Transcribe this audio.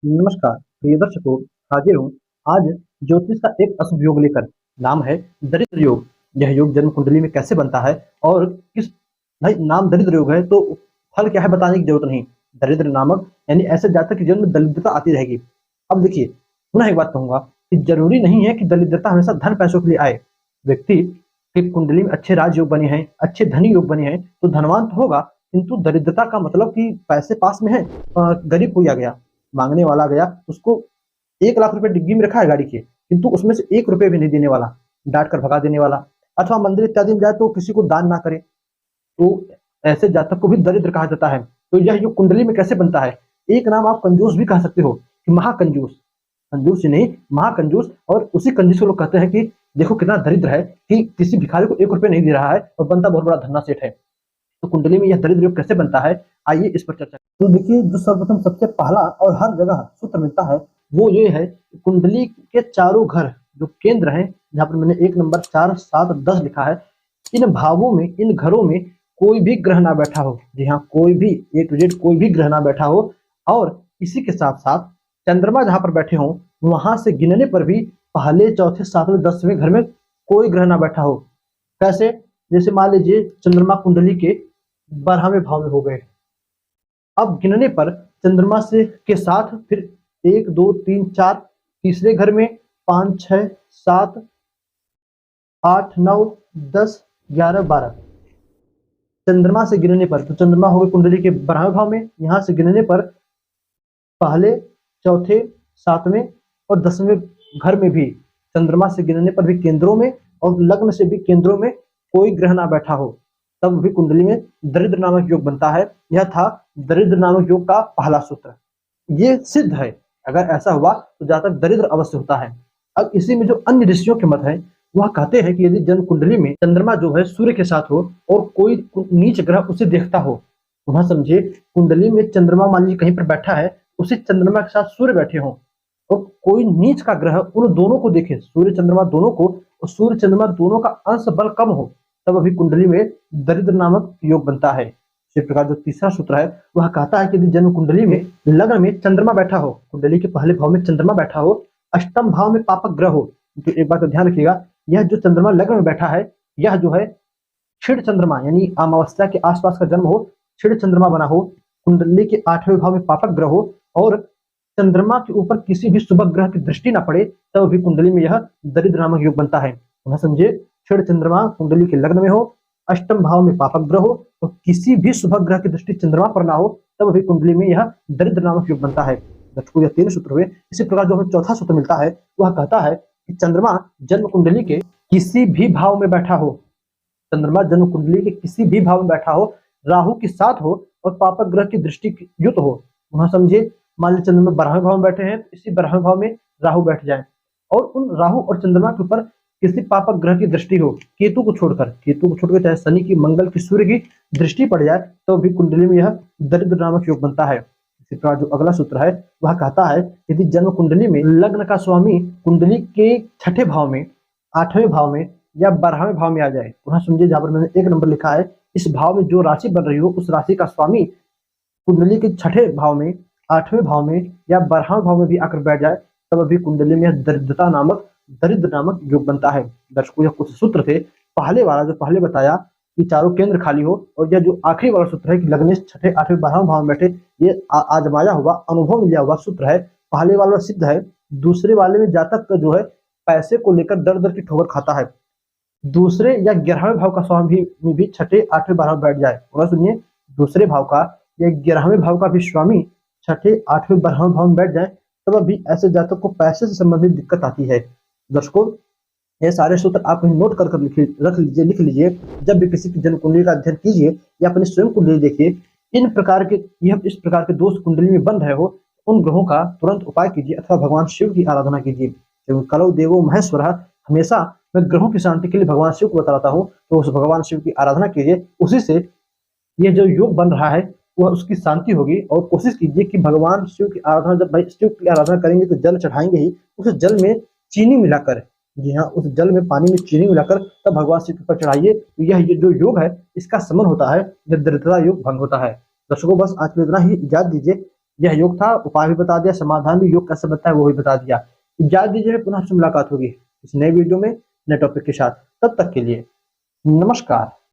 नमस्कार प्रिय दर्शकों। हाजिर हूँ आज ज्योतिष का एक अशुभ योग लेकर। नाम है दरिद्र योग। यह योग जन्म कुंडली में कैसे बनता है और किस भाई नाम दरिद्र योग है तो फल क्या है बताने की जरूरत नहीं। दरिद्र नामक यानी ऐसे जातक के जन्म में दरिद्रता आती रहेगी। अब देखिए, पुनः एक बात कहूंगा कि जरूरी नहीं है कि दरिद्रता हमेशा धन पैसों के लिए आए। व्यक्ति की कुंडली में अच्छे राजयोग बने हैं, अच्छे धनी योग बने हैं तो धनवान तो होगा, किंतु दरिद्रता का मतलब कि पैसे पास में है, गरीब कोई आ गया, मांगने वाला गया, उसको 1 लाख रुपए डिग्गी में रखा है गाड़ी के, किंतु उसमें से 1 रुपए भी नहीं देने वाला, डांट कर भगा देने वाला, अथवा मंदिर इत्यादि में जाए तो किसी को दान ना करे, तो ऐसे जातक को भी दरिद्र कहा जाता है। तो यह जो कुंडली में कैसे बनता है, एक नाम आप कंजूस भी कह सकते हो कि महाकंजूस। कंजूस ही नहीं, महाकंजूस। और उसी कंजूस को लोग कहते हैं कि देखो कितना दरिद्र है कि किसी भिखारी को 1 रुपए नहीं दे रहा है और बनता बहुत बड़ा धन्ना सेठ है। तो कुंडली में यह दरिद्र योग कैसे बनता है, आइए इस पर चर्चा। तो देखिए, जो सर्वप्रथम सबसे पहला और हर जगह सूत्र मिलता है वो ये है, कुंडली के चारों घर जो केंद्र हैं, जहाँ पर मैंने 1 नंबर 4 7 10 लिखा है, इन भावों में, इन घरों में कोई भी ग्रह ना बैठा हो। जी हाँ, कोई भी ए टू जेड कोई भी ग्रह ना बैठा हो। और इसी के साथ साथ चंद्रमा जहाँ पर बैठे हों वहां से गिनने पर भी पहले चौथे सातवें 10वें घर में कोई ग्रह ना बैठा हो। कैसे? जैसे मान लीजिए चंद्रमा कुंडली के 12वें भाव में हो गए। अब गिनने पर चंद्रमा से के साथ फिर 1 2 3 4 तीसरे घर में 5 6 7 8 9 10 11 12 चंद्रमा से गिनने पर, तो चंद्रमा हो गए कुंडली के 12वें भाव में। यहाँ से गिनने पर पहले चौथे सातवें और 10वें घर में भी, चंद्रमा से गिनने पर भी केंद्रों में और लग्न से भी केंद्रों में कोई ग्रह ना बैठा हो, तब भी कुंडली में दरिद्र नामक योग बनता है। यह था दरिद्र नामक योग का पहला सूत्र। ये सिद्ध है, अगर ऐसा हुआ तो जातक दरिद्र अवश्य होता है। अब इसी में जो अन्य ऋषियों के मत है, वह कहते हैं कि यदि जन्म कुंडली में चंद्रमा जो है सूर्य के साथ हो और कोई नीच ग्रह उसे देखता हो, वहां समझे कुंडली में चंद्रमा मान लीजिए कहीं पर बैठा है, उसी चंद्रमा के साथ सूर्य बैठे हों और कोई नीच का ग्रह उन दोनों को देखे, सूर्य चंद्रमा दोनों को, और सूर्य चंद्रमा दोनों का अंश बल कम हो, तब अभी कुंडली में दरिद्र नामक योग बनता है। इसी प्रकार जो तीसरा सूत्र है वह कहता है कि यदि जन्म कुंडली में लग्न में चंद्रमा बैठा हो, कुंडली के पहले भाव में चंद्रमा बैठा हो, अष्टम भाव में पापक ग्रह हो, तो एक बात का ध्यान रखिएगा, यह जो चंद्रमा लग्न में बैठा है यह जो है क्षीण चंद्रमा यानी अमावस्या के आसपास का जन्म हो, क्षीण चंद्रमा बना हो, कुंडली के 8वें भाव में पापक ग्रह हो और चंद्रमा के ऊपर किसी भी शुभ ग्रह की दृष्टि ना पड़े, तब भी कुंडली में यह दरिद्र नामक योग बनता है। समझे, क्षीण चंद्रमा कुंडली के लग्न में हो, अष्टम भाव में पापक ग्रह हो तो किसी भी शुभ ग्रह की दृष्टि चंद्रमा पर ना हो, तब भी कुंडली में यह दरिद्र नामक योग बनता है। दर्शकों, यह 3 सूत्र हुए। इसी प्रकार जो हमें चौथा सूत्र मिलता है वह कहता है कि चंद्रमा जन्म कुंडली के किसी भी भाव में बैठा हो, चंद्रमा जन्म कुंडली के किसी भी भाव में बैठा हो, राहु के साथ हो और पापक ग्रह की दृष्टि युक्त हो, वहां समझे मान लीजिए चंद्रमा 12वें भाव में बैठे हैं, इसी 12वें भाव में राहु बैठ जाए और उन राहु और चंद्रमा के ऊपर किसी पापक ग्रह की दृष्टि हो, केतु को छोड़कर चाहे शनि की, मंगल की, सूर्य की दृष्टि पड़ जाए, तो भी कुंडली में यह दरिद्र नामक योग बनता है। इसी प्रकार जो अगला सूत्र है वह कहता है यदि जन्म कुंडली में लग्न का स्वामी कुंडली के 6ठे भाव में, 8वें भाव में या 12वें भाव में आ जाए, वहां समझिए जहां पर मैंने 1 नंबर लिखा है, इस भाव में जो राशि बन रही हो उस राशि का स्वामी कुंडली के 6ठे भाव में, 8वें भाव में या 12वें भाव में भी आकर बैठ जाए, तब अभी कुंडली में दरिद्र नामक योग बनता है। दर्शकों, यह कुछ सूत्र थे। पहले वाला जो पहले बताया कि चारों केंद्र खाली हो, और यह जो आखिरी वाला सूत्र है कि लग्न 6ठे 8वें 12वें भाव में बैठे, ये आजमाया हुआ, अनुभव मिला हुआ सूत्र है। पहले वाला सिद्ध है, दूसरे वाले में जातक का जो है पैसे को लेकर दर दर की ठोकर खाता है। दूसरे या 11वें भाव का स्वामी भी 6ठे 8वें 12वें बैठ जाए, और सुनिए, दूसरे भाव का या 11वें भाव का भी स्वामी 6ठे 8वें 12वें भाव में बैठ जाए, तब अभी ऐसे जातक को पैसे से संबंधित दिक्कत आती है। दर्शकों, ये सारे सूत्र आप कहीं नोट कर लिख लीजिए। जब भी किसी की जन्म कुंडली का अध्ययन कीजिए या अपनी स्वयं कुंडली देखिए, इन प्रकार के इस प्रकार के दोष कुंडली में बन रहे हो, उन ग्रहों का तुरंत उपाय कीजिए अथवा भगवान शिव की आराधना कीजिए। कलौ देवो महेश्वर, हमेशा मैं ग्रहों की शांति के लिए भगवान शिव को बताता हूँ, तो उस भगवान शिव की आराधना कीजिए, उसी से ये जो योग बन रहा है वह उसकी शांति होगी। और कोशिश कीजिए कि भगवान शिव की आराधना, जब भाई शिव की आराधना करेंगे तो जल चढ़ाएंगे ही, उस जल में चीनी मिलाकर, जी हाँ, उस जल में पानी में चीनी मिलाकर तब भगवान शिव के ऊपर चढ़ाइए, तो यह जो योग है इसका समन होता है, जब दरिद्रता योग भंग होता है। दर्शकों, बस आज के इतना ही, इजाजत दीजिए। यह योग था, उपाय भी बता दिया, समाधान भी, योग कैसे बनता है वो भी बता दिया। इजाजत दीजिए, पुनः आपसे मुलाकात होगी इस नए वीडियो में नए टॉपिक के साथ। तब तक के लिए नमस्कार।